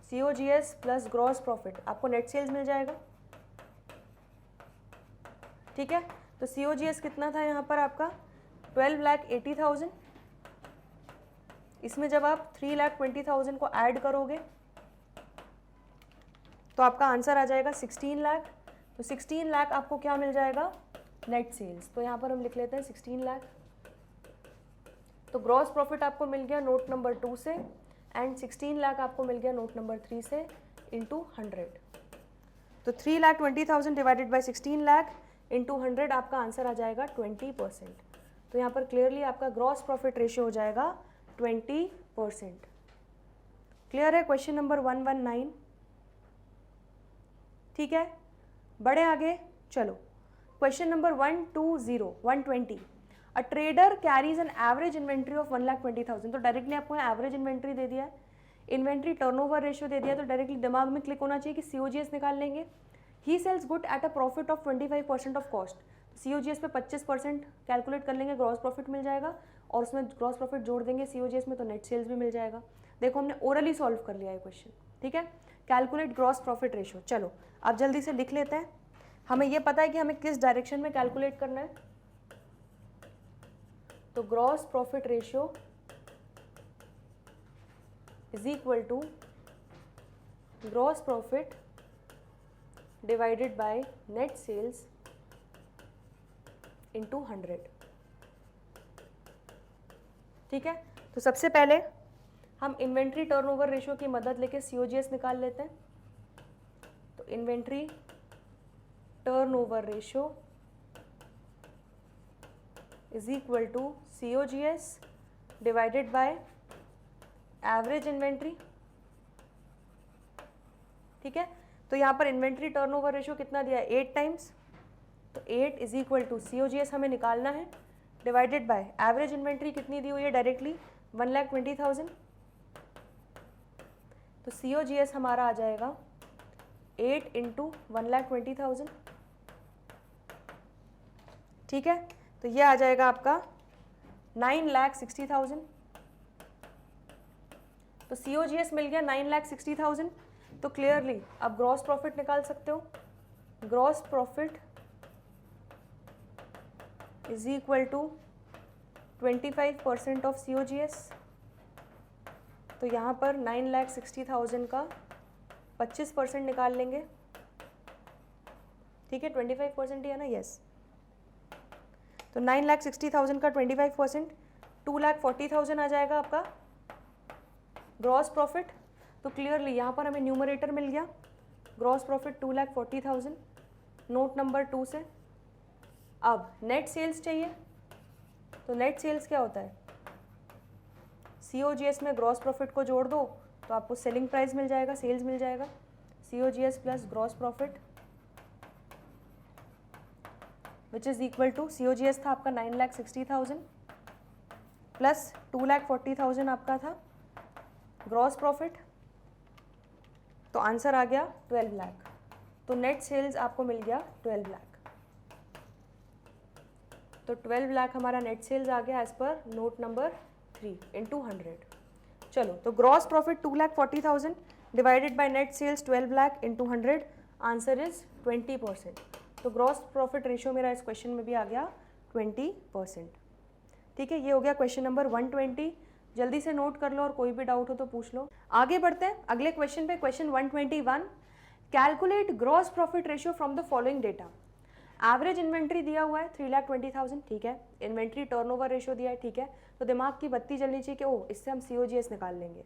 A: COGS प्लस ग्रॉस प्रॉफिट आपको नेट सेल्स मिल जाएगा। ठीक है, तो COGS कितना था यहाँ पर आपका 12,80,000। इसमें जब आप 3,20,000 को ऐड करोगे तो आपका आंसर आ जाएगा 16 लाख। तो 16 लाख आपको क्या मिल जाएगा नेट सेल्स। तो यहाँ पर हम लिख लेते हैं 16 लाख। तो ग्रॉस प्रॉफिट आपको मिल गया नोट नंबर 2 से एंड 16 लाख आपको मिल गया नोट नंबर 3 से इंटू 100। तो 3,20,000 डिवाइडेड बाई 16 लाख इंटू 100 आपका आंसर आ जाएगा 20%। तो यहाँ पर क्लियरली आपका ग्रॉस प्रॉफिट रेशियो हो जाएगा 20%। क्लियर है क्वेश्चन नंबर 119? ठीक है, बढ़े आगे। चलो question number 120 a trader carries an average inventory of 1,20,000। तो डायरेक्टली आपको एवरेज इन्वेंट्री दे दिया है, इन्वेंट्री टर्नओवर रेशियो दे दिया, तो डायरेक्टली दिमाग में क्लिक होना चाहिए कि COGS निकाल लेंगे। He sells good at a profit of 25% of cost. COGS पे 25% कैलकुलेट कर लेंगे, ग्रॉस प्रॉफिट मिल जाएगा और उसमें ग्रॉस प्रॉफिट जोड़ देंगे COGS में, तो नेट सेल्स भी मिल जाएगा। देखो हमने ओरली सॉल्व कर लिया है क्वेश्चन। ठीक है, कैलकुलेट ग्रॉस प्रॉफिट रेशियो। चलो अब जल्दी से लिख लेते हैं। हमें ये पता है कि हमें किस डायरेक्शन में कैलकुलेट करना है, तो gross profit ratio is equal to gross profit divided by net sales into 100। ठीक है, तो सबसे पहले हम इन्वेंट्री टर्नओवर रेशियो की मदद लेके COGS निकाल लेते हैं। तो inventory turnover ratio is equal to COGS divided by average inventory. ठीक है, तो यहाँ पर इन्वेंट्री टर्नओवर रेशियो कितना दिया है, 8 टाइम्स। तो 8 इज इक्वल टू COGS हमें निकालना है डिवाइडेड बाय एवरेज इन्वेंट्री कितनी दी हुई है डायरेक्टली 1,20,000। तो COGS हमारा आ जाएगा 8 इंटू 1,20,000। ठीक है, तो ये आ जाएगा आपका 9,60,000। तो COGS मिल गया 9,60,000। तो क्लियरली आप ग्रॉस प्रॉफिट निकाल सकते हो। Gross profit is equal to 25% of COGS। तो यहाँ पर 9,60,000 का 25% निकाल लेंगे। ठीक है, 25% ही है ना, यस। तो 9,60,000 का 25% 2,40,000 आ जाएगा आपका ग्रॉस प्रॉफिट। तो क्लियरली यहाँ पर हमें न्यूमरेटर मिल गया ग्रॉस प्रॉफिट 2,40,000 नोट नंबर 2 से। अब नेट सेल्स चाहिए, तो नेट सेल्स क्या होता है, COGS में ग्रॉस प्रॉफिट को जोड़ दो तो आपको सेलिंग प्राइस मिल जाएगा, सेल्स मिल जाएगा। COGS plus gross profit which is equal to COGS था आपका 9,60,000 प्लस 2,40,000 आपका था ग्रॉस प्रॉफिट। तो आंसर आ गया 12 लाख। तो नेट सेल्स आपको मिल गया 12 लाख। तो 12 लाख हमारा नेट सेल्स आ गया as per note number 3 into 100। चलो, तो gross profit 2,40,000 divided by net sales 12 lakh into 100, answer is 20%। तो ग्रॉस प्रॉफिट रेशियो मेरा इस क्वेश्चन में भी आ गया 20%। ठीक है, ये हो गया क्वेश्चन नंबर 120। जल्दी से नोट कर लो और कोई भी डाउट हो तो पूछ लो। आगे बढ़ते हैं अगले क्वेश्चन पे, question 121। Calculate gross profit ratio from the following data. Average inventory दिया हुआ है 3,20,000। ठीक है, इन्वेंट्री टर्नओवर रेशियो दिया है। ठीक है, तो दिमाग की बत्ती जलनी चाहिए कि ओ इससे हम COGS निकाल लेंगे।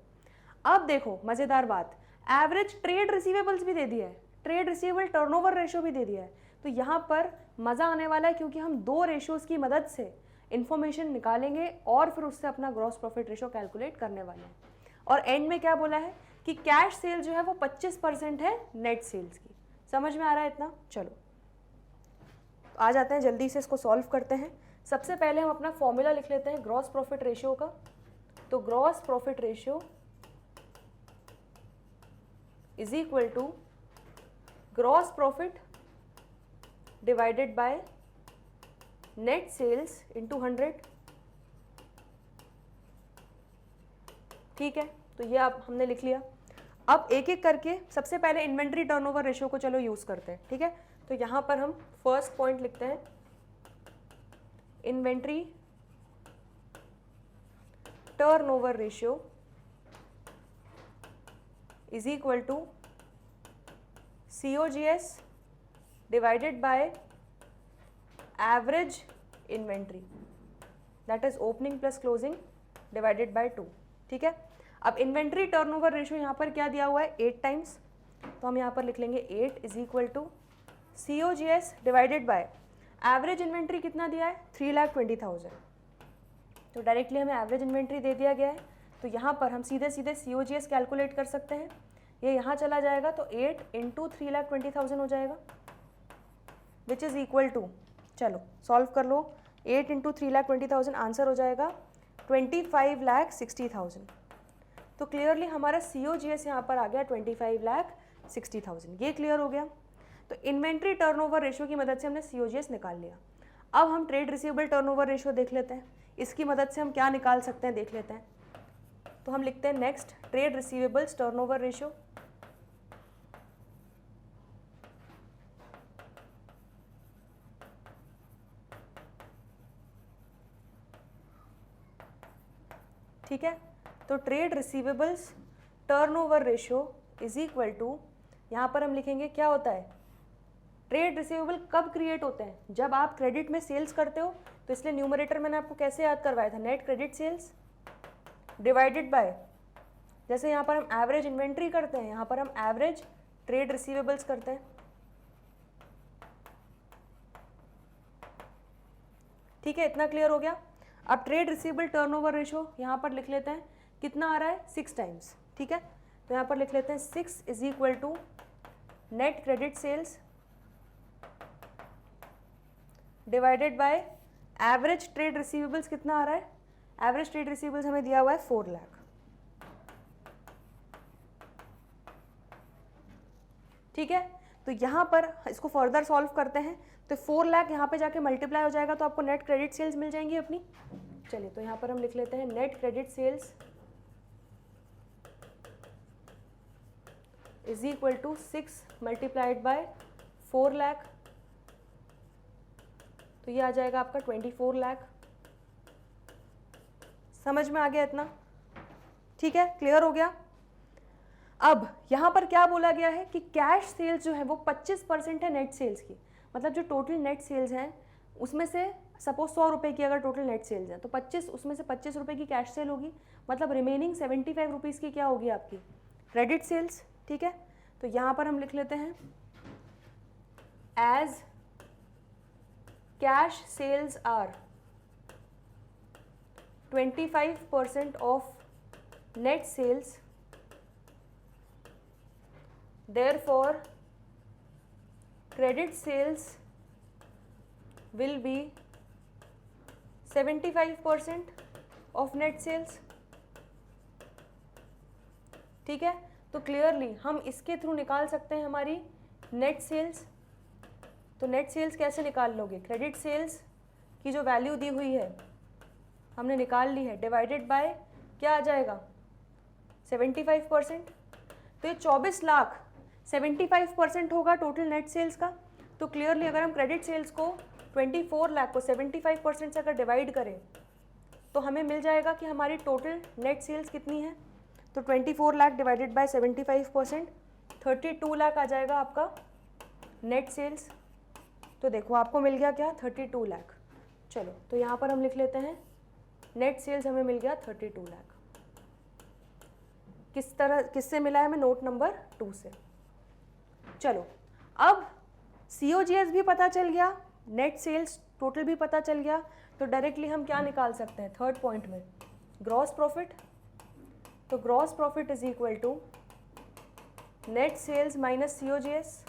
A: अब देखो मजेदार बात, एवरेज ट्रेड रिसीवेबल्स भी दे दिया है, ट्रेड रिसीवेबल टर्नओवर रेशियो भी दे दिया है। तो यहाँ पर मजा आने वाला है क्योंकि हम दो रेशियोज की मदद से इन्फॉर्मेशन निकालेंगे और फिर उससे अपना ग्रॉस प्रॉफिट रेशियो कैलकुलेट करने वाले हैं। और एंड में क्या बोला है कि कैश सेल जो है वो 25% है नेट सेल्स की। समझ में आ रहा है इतना? चलो तो आ जाते हैं, जल्दी से इसको सॉल्व करते हैं। सबसे पहले हम अपना फॉर्मूला लिख लेते हैं ग्रॉस प्रॉफिट रेशियो का। तो gross profit ratio is equal to gross profit divided by net sales into 100। ठीक है, तो ये आप हमने लिख लिया। अब एक एक करके सबसे पहले इन्वेंट्री टर्नओवर रेशियो को चलो यूज करते हैं। ठीक है, तो यहां पर हम फर्स्ट पॉइंट लिखते हैं inventory turnover ratio is equal to COGS divided by average inventory, that is opening plus closing divided by 2। ठीक है, अब इन्वेंट्री टर्नओवर रेशियो यहाँ पर क्या दिया हुआ है 8 टाइम्स, तो हम यहाँ पर लिख लेंगे 8 is equal to COGS divided by average inventory कितना दिया है 3,20,000। तो डायरेक्टली हमें एवरेज इन्वेंट्री दे दिया गया है, तो यहाँ पर हम सीधे सीधे COGS कैलकुलेट कर सकते हैं। ये यहाँ चला जाएगा तो 8 इंटू 3,20,000 हो जाएगा विच इज़ इक्वल टू, चलो सॉल्व कर लो, 8 इंटू 3,20,000 आंसर हो जाएगा 25,60,000। तो क्लियरली हमारा COGS यहाँ पर आ गया 25,60,000। ये क्लियर हो गया। तो इन्वेंट्री टर्नओवर रेशियो की मदद से हमने COGS निकाल लिया। अब हम ट्रेड रिसीवेबल टर्नओवर रेशियो देख लेते हैं, इसकी मदद से हम क्या निकाल सकते हैं देख लेते हैं। तो हम लिखते हैं next trade receivables turnover ratio ठीक है। तो trade receivables turnover ratio is equal to, यहाँ पर हम लिखेंगे क्या होता है, ट्रेड रिसीवेबल कब क्रिएट होते हैं, जब आप क्रेडिट में सेल्स करते हो। तो इसलिए न्यूमरेटर मैंने आपको कैसे याद करवाया था, net credit sales divided by, जैसे यहाँ पर हम एवरेज इन्वेंट्री करते हैं, यहाँ पर हम एवरेज ट्रेड रिसीवेबल्स करते हैं। ठीक है, इतना क्लियर हो गया। अब ट्रेड रिसीवेबल टर्नओवर रेशियो यहाँ पर लिख लेते हैं, कितना आ रहा है, 6 टाइम्स। ठीक है, तो यहाँ पर लिख लेते हैं 6 is equal to net credit sales divided by average trade receivables, कितना आ रहा है, एवरेज ट्रेड रिसीवेबल्स हमें दिया हुआ है 4 लाख। ठीक है, तो यहाँ पर इसको फर्दर सॉल्व करते हैं, तो 4 लाख यहाँ पे जाके मल्टीप्लाई हो जाएगा, तो आपको नेट क्रेडिट सेल्स मिल जाएंगी अपनी। चलिए, तो यहाँ पर हम लिख लेते हैं net credit sales is equal to 6 multiplied by 4 lakh, तो ये आ जाएगा आपका 24 लाख। समझ में आ गया इतना? ठीक है, क्लियर हो गया। अब यहाँ पर क्या बोला गया है कि कैश सेल्स जो है वो 25% है नेट सेल्स की, मतलब जो टोटल नेट सेल्स हैं उसमें से सपोज 100 रुपये की अगर टोटल नेट सेल्स हैं तो 25, उसमें से 25 रुपये की कैश सेल होगी, मतलब रिमेनिंग 75 रुपीज़ की क्या होगी आपकी क्रेडिट सेल्स। ठीक है, तो यहाँ पर हम लिख लेते हैं as cash sales are 25% of net sales, therefore credit sales will be 75% of net sales। ठीक है, तो क्लियरली हम इसके थ्रू निकाल सकते हैं हमारी नेट सेल्स। तो नेट सेल्स कैसे निकाल लोगे, क्रेडिट सेल्स की जो वैल्यू दी हुई है हमने निकाल ली है, डिवाइडेड बाय क्या आ जाएगा 75%। तो ये 24 लाख 75% होगा टोटल नेट सेल्स का। तो क्लियरली अगर हम क्रेडिट सेल्स को 24 लाख को 75% से अगर डिवाइड करें तो हमें मिल जाएगा कि हमारी टोटल नेट सेल्स कितनी है। तो 24 लाख डिवाइडेड बाय 75%, 32 लाख आ जाएगा आपका नेट सेल्स। तो देखो आपको मिल गया क्या, 32 लाख। चलो, तो यहाँ पर हम लिख लेते हैं नेट सेल्स हमें मिल गया 32 लाख। किस तरह, किससे मिला है हमें, नोट नंबर 2 से। चलो, अब COGS भी पता चल गया, नेट सेल्स टोटल भी पता चल गया, तो डायरेक्टली हम क्या निकाल सकते हैं थर्ड पॉइंट में, ग्रॉस प्रॉफिट। तो gross profit is equal to net sales minus COGS।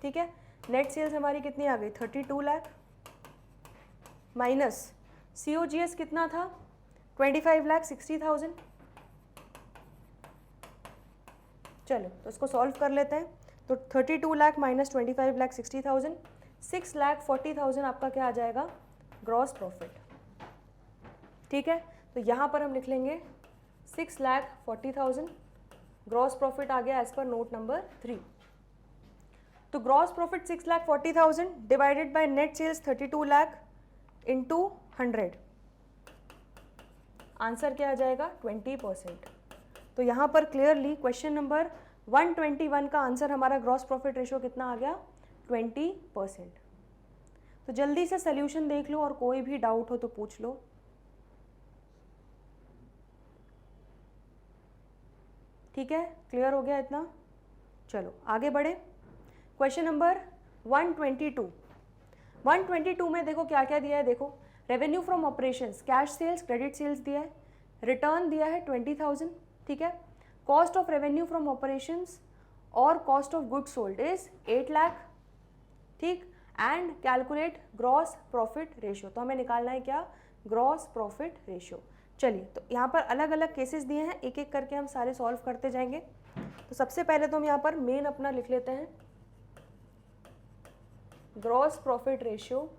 A: ठीक है, नेट सेल्स हमारी कितनी आ गई 32 लाख, माइनस COGS कितना था 25,60,000। चलो, तो इसको सॉल्व कर लेते हैं। तो 32 लाख माइनस 25,60,000, 6,40,000 आपका क्या आ जाएगा ग्रॉस प्रॉफिट। ठीक है, तो यहाँ पर हम लिख लेंगे 6,40,000 ग्रॉस प्रॉफिट आ गया एज पर नोट नंबर 3। तो gross profit 6,40,000 divided by net sales 32 lakh into 100, answer क्या आ जाएगा 20%। तो यहाँ पर क्लियरली क्वेश्चन नंबर 121 का आंसर हमारा ग्रॉस प्रॉफिट रेशियो कितना आ गया 20%। तो जल्दी से सोल्यूशन देख लो और कोई भी डाउट हो तो पूछ लो। ठीक है, क्लियर हो गया इतना। चलो आगे बढ़े, क्वेश्चन नंबर 122 में देखो क्या क्या दिया है। देखो, revenue from operations, cash sales, credit sales दिया है, रिटर्न दिया है 20,000। ठीक है, cost of revenue from operations और cost of goods sold is 8 lakh. ठीक, and calculate gross profit ratio, तो हमें निकालना है क्या ग्रॉस प्रॉफिट रेशियो। चलिए, तो यहाँ पर अलग अलग केसेस दिए हैं, एक एक करके हम सारे सॉल्व करते जाएंगे। तो सबसे पहले तो हम यहाँ पर मेन अपना लिख लेते हैं gross profit ratio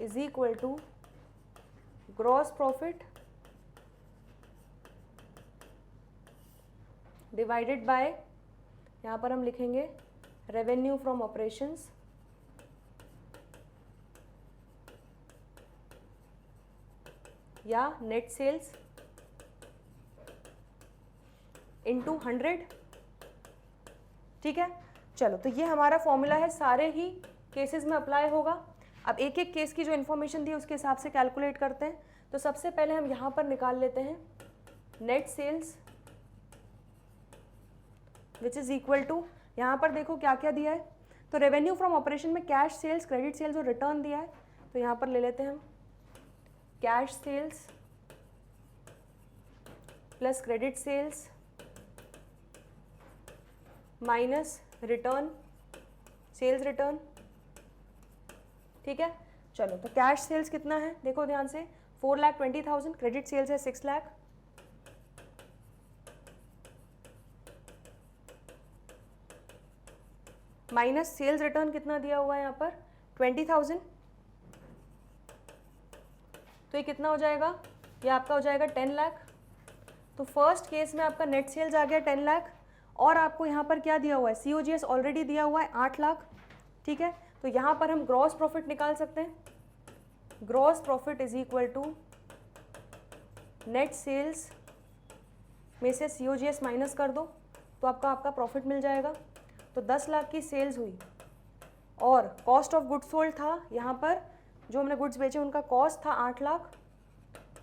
A: is equal to gross profit divided by, यहाँ पर हम लिखेंगे रेवेन्यू फ्रॉम ऑपरेशंस या नेट सेल्स इंटू 100, ठीक है। चलो, तो ये हमारा फॉर्मूला है, सारे ही केसेस में अप्लाई होगा। अब एक एक केस की जो इन्फॉर्मेशन दी है उसके हिसाब से कैलकुलेट करते हैं। तो सबसे पहले हम यहाँ पर निकाल लेते हैं net sales which is equal to, यहाँ पर देखो क्या क्या दिया है। तो रेवेन्यू फ्रॉम ऑपरेशन में कैश सेल्स, क्रेडिट सेल्स और रिटर्न दिया है। तो यहाँ पर ले लेते हैं हम cash sales plus credit sales minus return, sales return, ठीक है। चलो, तो कैश सेल्स कितना है देखो ध्यान से, 4,20,000, क्रेडिट सेल्स है 6 लाख, माइनस सेल्स रिटर्न कितना दिया हुआ है यहाँ पर 20,000। तो ये कितना हो जाएगा, ये आपका हो जाएगा 10 लाख। तो फर्स्ट केस में आपका नेट सेल्स आ गया 10 लाख, और आपको यहाँ पर क्या दिया हुआ है, COGS ऑलरेडी दिया हुआ है 8 लाख, ठीक है। तो यहाँ पर हम ग्रॉस प्रॉफिट निकाल सकते हैं। Gross profit is equal to net sales में से COGS माइनस कर दो तो आपका प्रॉफिट मिल जाएगा। तो 10 लाख की सेल्स हुई, और कॉस्ट ऑफ गुड्स सोल्ड था, यहाँ पर जो हमने गुड्स बेचे उनका कॉस्ट था 8 लाख।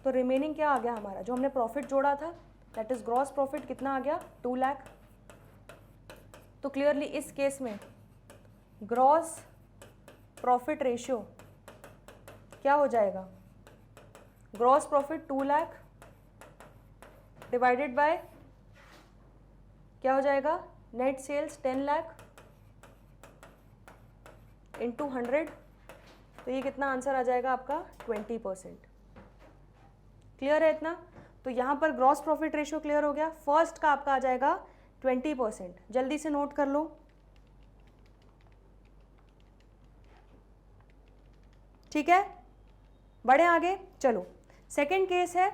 A: तो रिमेनिंग क्या आ गया हमारा, जो हमने प्रॉफिट जोड़ा था, दैट इज ग्रॉस प्रॉफिट कितना आ गया 2 लाख। तो क्लियरली इस केस में ग्रॉस प्रॉफिट रेशियो क्या हो जाएगा, gross profit 2 lakh divided by क्या हो जाएगा, नेट सेल्स 10 लाख इंटू 100। तो ये कितना आंसर आ जाएगा आपका 20%। क्लियर है इतना। तो यहाँ पर ग्रॉस प्रॉफिट रेशियो क्लियर हो गया। फर्स्ट का आपका आ जाएगा 20%, जल्दी से नोट कर लो, ठीक है। बढ़े आगे, चलो सेकंड केस है,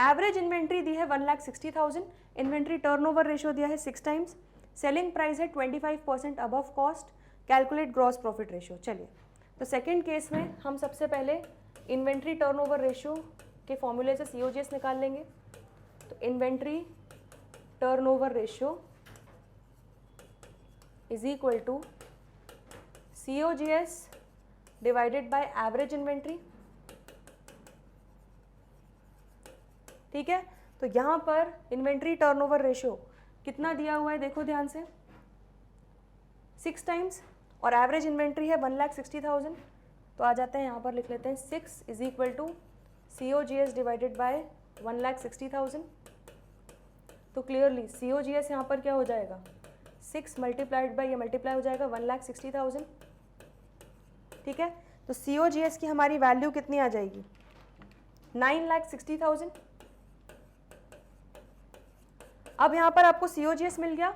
A: एवरेज इन्वेंट्री दी है 1,60,000, इन्वेंट्री टर्नओवर रेशियो दिया है 6 टाइम्स, सेलिंग प्राइस है 25% above cost, calculate gross profit ratio. चलिए, तो सेकंड केस में हम सबसे पहले इन्वेंट्री टर्नओवर रेशियो के फॉर्मूले से COGS निकाल लेंगे। तो inventory turnover ratio is equal to COGS divided by average inventory, ठीक है। तो यहाँ पर इन्वेंट्री टर्नओवर रेशियो कितना दिया हुआ है देखो ध्यान से, 6 टाइम्स, और एवरेज इन्वेंट्री है 1,60,000। तो आ जाते हैं यहाँ पर लिख लेते हैं 6 is equal to COGS divided by 1,60,000। तो क्लियरली COGS यहाँ पर क्या हो जाएगा, 6 मल्टीप्लाइड बाय, ये मल्टीप्लाई हो जाएगा 1,60,000, ठीक है। तो COGS की हमारी वैल्यू कितनी आ जाएगी, 9,60,000। अब यहाँ पर आपको COGS मिल गया,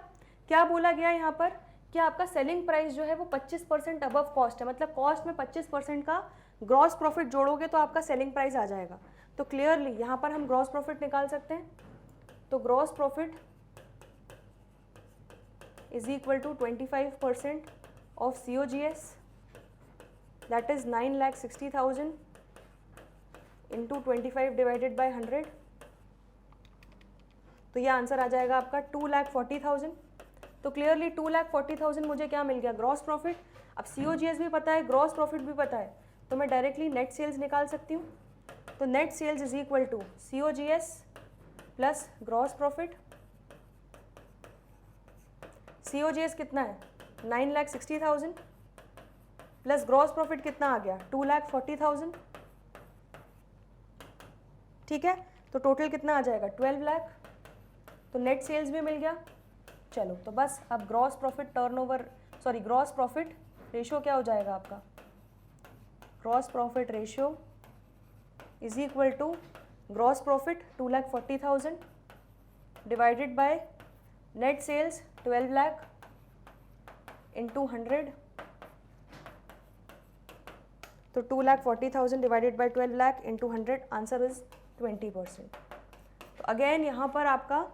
A: क्या बोला गया यहाँ पर कि आपका सेलिंग प्राइस जो है वो 25% अबव कॉस्ट है, मतलब कॉस्ट में 25% का ग्रॉस प्रॉफिट जोड़ोगे तो आपका सेलिंग प्राइस आ जाएगा। तो क्लियरली यहाँ पर हम ग्रॉस प्रॉफिट निकाल सकते हैं। तो gross profit is equal to 25% of COGS, that is 9,60,000 into 25 divided by 100। तो ये आंसर आ जाएगा आपका 2,40,000। तो क्लियरली 2,40,000 मुझे क्या मिल गया, ग्रॉस प्रॉफिट। अब COGS भी पता है, ग्रॉस प्रॉफिट भी पता है, तो मैं डायरेक्टली नेट सेल्स निकाल सकती हूँ। तो net sales is equal to COGS plus gross profit. COGS कितना है 9,60,000 प्लस ग्रॉस प्रॉफिट कितना आ गया 2,40,000, ठीक है। तो टोटल कितना आ जाएगा 12 लाख। तो नेट सेल्स भी मिल गया। चलो, तो बस अब gross profit gross profit ratio क्या हो जाएगा आपका, gross profit ratio is equal to gross profit 2,40,000 divided by net sales 12 lakh into 100। तो 2,40,000 divided by 12 lakh into 100, answer is 20%। तो अगेन यहाँ पर आपका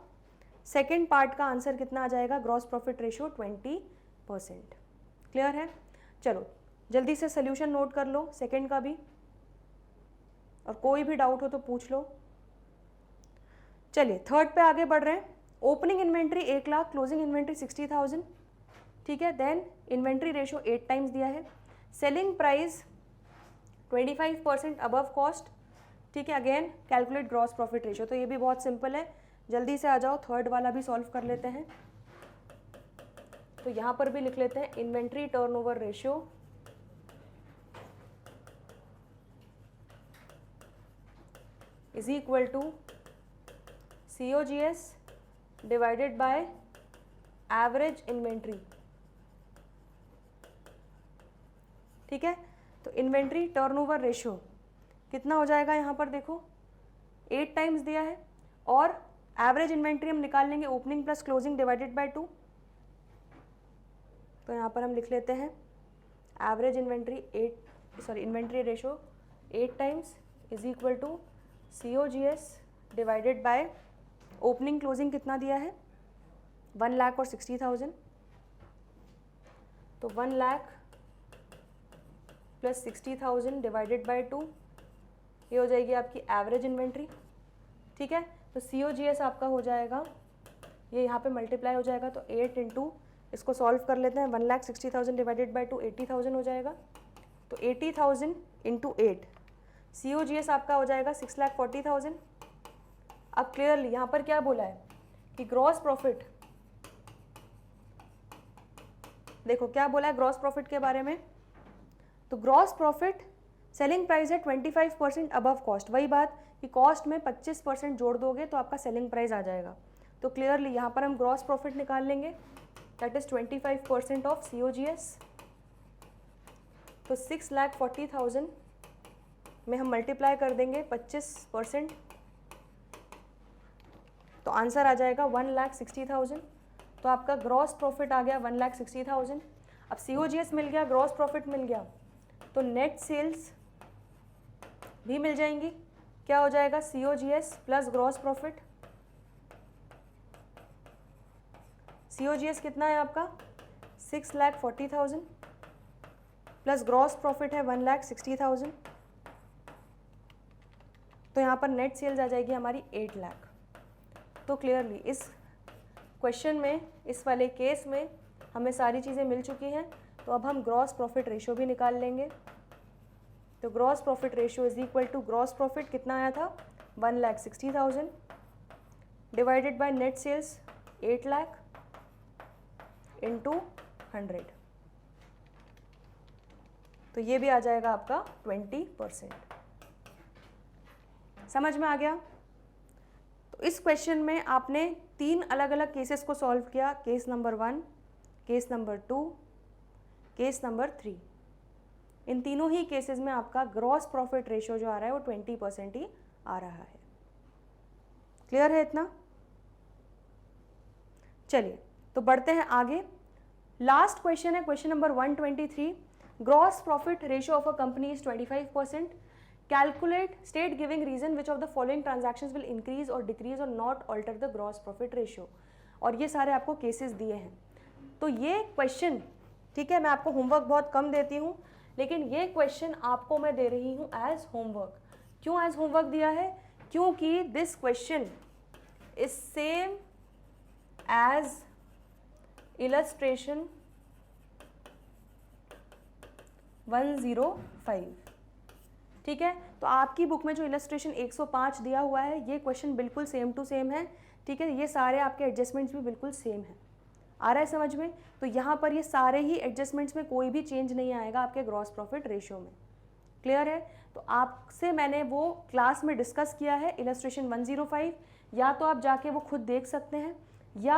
A: सेकेंड पार्ट का आंसर कितना आ जाएगा, ग्रॉस प्रॉफिट रेशियो 20%। क्लियर है। चलो जल्दी से सोल्यूशन नोट कर लो सेकेंड का भी। और कोई भी डाउट हो तो पूछ लो। चलिए थर्ड पे आगे बढ़ रहे हैं। Opening inventory 1 lakh, closing inventory 60,000, ठीक है। देन इन्वेंट्री रेशो 8 टाइम्स दिया है। सेलिंग प्राइस 25% अबव कॉस्ट, ठीक है। Again calculate gross profit ratio, तो ये भी बहुत सिंपल है, जल्दी से आ जाओ, थर्ड वाला भी सॉल्व कर लेते हैं। तो यहाँ पर भी लिख लेते हैं inventory turnover ratio is equal to COGS divided by average inventory, ठीक है। तो इन्वेंट्री टर्नओवर रेशियो कितना हो जाएगा, यहाँ पर देखो 8 टाइम्स दिया है, और एवरेज इन्वेंट्री हम निकाल लेंगे opening plus closing divided by 2। तो यहाँ पर हम लिख लेते हैं average inventory inventory ratio 8 times is equal to COGS divided by opening closing कितना दिया है 1 लाख और 60,000, तो 1 लाख प्लस 60,000 डिवाइडेड बाय 2, ये हो जाएगी आपकी एवरेज इन्वेंट्री, ठीक है। तो COGS आपका हो जाएगा, ये यहाँ पे मल्टीप्लाई हो जाएगा, तो 8 इंटू, इसको सॉल्व कर लेते हैं, 1,60,000 डिवाइडेड बाय 2 80,000 हो जाएगा, तो 80,000 इंटू 8, COGS आपका हो जाएगा 6,40,000। अब क्लियरली यहाँ पर क्या बोला है कि ग्रॉस प्रॉफिट, देखो क्या बोला है ग्रॉस प्रॉफिट के बारे में। तो ग्रॉस प्रॉफिट सेलिंग प्राइस है 25% अबव कॉस्ट, वही बात कि कॉस्ट में 25% जोड़ दोगे तो आपका सेलिंग प्राइस आ जाएगा। तो क्लियरली यहाँ पर हम ग्रॉस प्रॉफिट निकाल लेंगे, दैट इज 25% ऑफ COGS। तो 6,40,000 में हम मल्टीप्लाई कर देंगे 25%, तो आंसर आ जाएगा 1,60,000। तो आपका ग्रॉस प्रॉफिट आ गया 1,60,000। अब COGS मिल गया, ग्रॉस प्रॉफिट मिल गया, तो नेट सेल्स भी मिल जाएंगी। क्या हो जाएगा COGS plus gross profit, COGS कितना है आपका 6,40,000 प्लस ग्रॉस प्रॉफिट है 1,60,000, तो यहाँ पर नेट सेल्स आ जाएगी हमारी 8 लाख। तो क्लियरली इस क्वेश्चन में, इस वाले केस में हमें सारी चीज़ें मिल चुकी हैं। तो अब हम ग्रॉस प्रॉफिट रेशियो भी निकाल लेंगे। तो gross profit ratio is equal to gross profit कितना आया था 1,60,000 divided by net sales 8 lakh into 100, तो ये भी आ जाएगा आपका 20%। समझ में आ गया। तो इस क्वेश्चन में आपने 3 अलग अलग केसेस को सॉल्व किया, case number 1, case number 2, case number 3। इन तीनों ही केसेस में आपका ग्रॉस प्रॉफिट रेशियो जो आ रहा है वो 20% ही आ रहा है। क्लियर है इतना? चलिए तो बढ़ते हैं आगे। लास्ट क्वेश्चन है question number 123। Gross profit ratio of a company is 25%. Calculate, state giving reason which of the following transactions will increase or decrease or not alter the gross profit ratio. और ये सारे आपको cases दिए हैं। तो ये question, ठीक है, मैं आपको होमवर्क बहुत कम देती हूँ, लेकिन ये क्वेश्चन आपको मैं दे रही हूँ एज होमवर्क। क्यों एज होमवर्क दिया है? क्योंकि this question is same as illustration 105, ठीक है। तो आपकी बुक में जो इलस्ट्रेशन 105 दिया हुआ है, ये क्वेश्चन बिल्कुल सेम टू सेम है, ठीक है। ये सारे आपके एडजस्टमेंट्स भी बिल्कुल सेम है। आ रहा है समझ में? तो यहाँ पर ये सारे ही एडजस्टमेंट्स में कोई भी चेंज नहीं आएगा आपके ग्रॉस प्रॉफिट रेशियो में। क्लियर है? तो आपसे मैंने वो क्लास में डिस्कस किया है इलस्ट्रेशन 105, या तो आप जाके वो खुद देख सकते हैं, या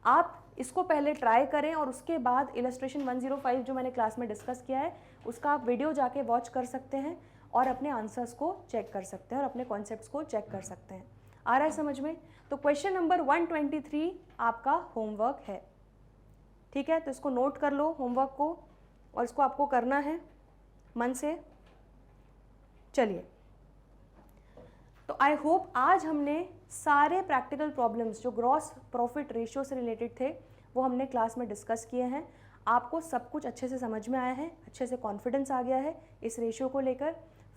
A: आप इसको पहले ट्राई करें और उसके बाद इलस्ट्रेशन 105 जो मैंने क्लास में डिस्कस किया है उसका आप वीडियो जाके वॉच कर सकते हैं और अपने आंसर्स को चेक कर सकते हैं और अपने कॉन्सेप्ट्स को चेक कर सकते हैं। आ रहा है समझ में? तो क्वेश्चन नंबर 123 आपका होमवर्क है, ठीक है। तो इसको नोट कर लो होमवर्क को, और इसको आपको करना है मन से। चलिए, तो आई होप आज हमने सारे प्रैक्टिकल प्रॉब्लम्स जो ग्रॉस प्रॉफिट रेशियो से रिलेटेड थे वो हमने क्लास में डिस्कस किए हैं। आपको सब कुछ अच्छे से समझ में आया है, अच्छे से कॉन्फिडेंस आ गया है इस रेशियो को लेकर।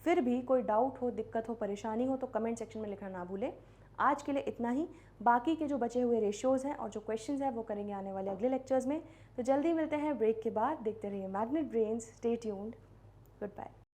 A: फिर भी कोई डाउट हो, दिक्कत हो, परेशानी हो तो कमेंट सेक्शन में लिखना ना भूलें। आज के लिए इतना ही। बाकी के जो बचे हुए रेशियोज़ हैं और जो क्वेश्चंस हैं वो करेंगे आने वाले अगले लेक्चर्स में। तो जल्दी मिलते हैं ब्रेक के बाद। देखते रहिए Magnet Brains. Stay tuned. Good bye.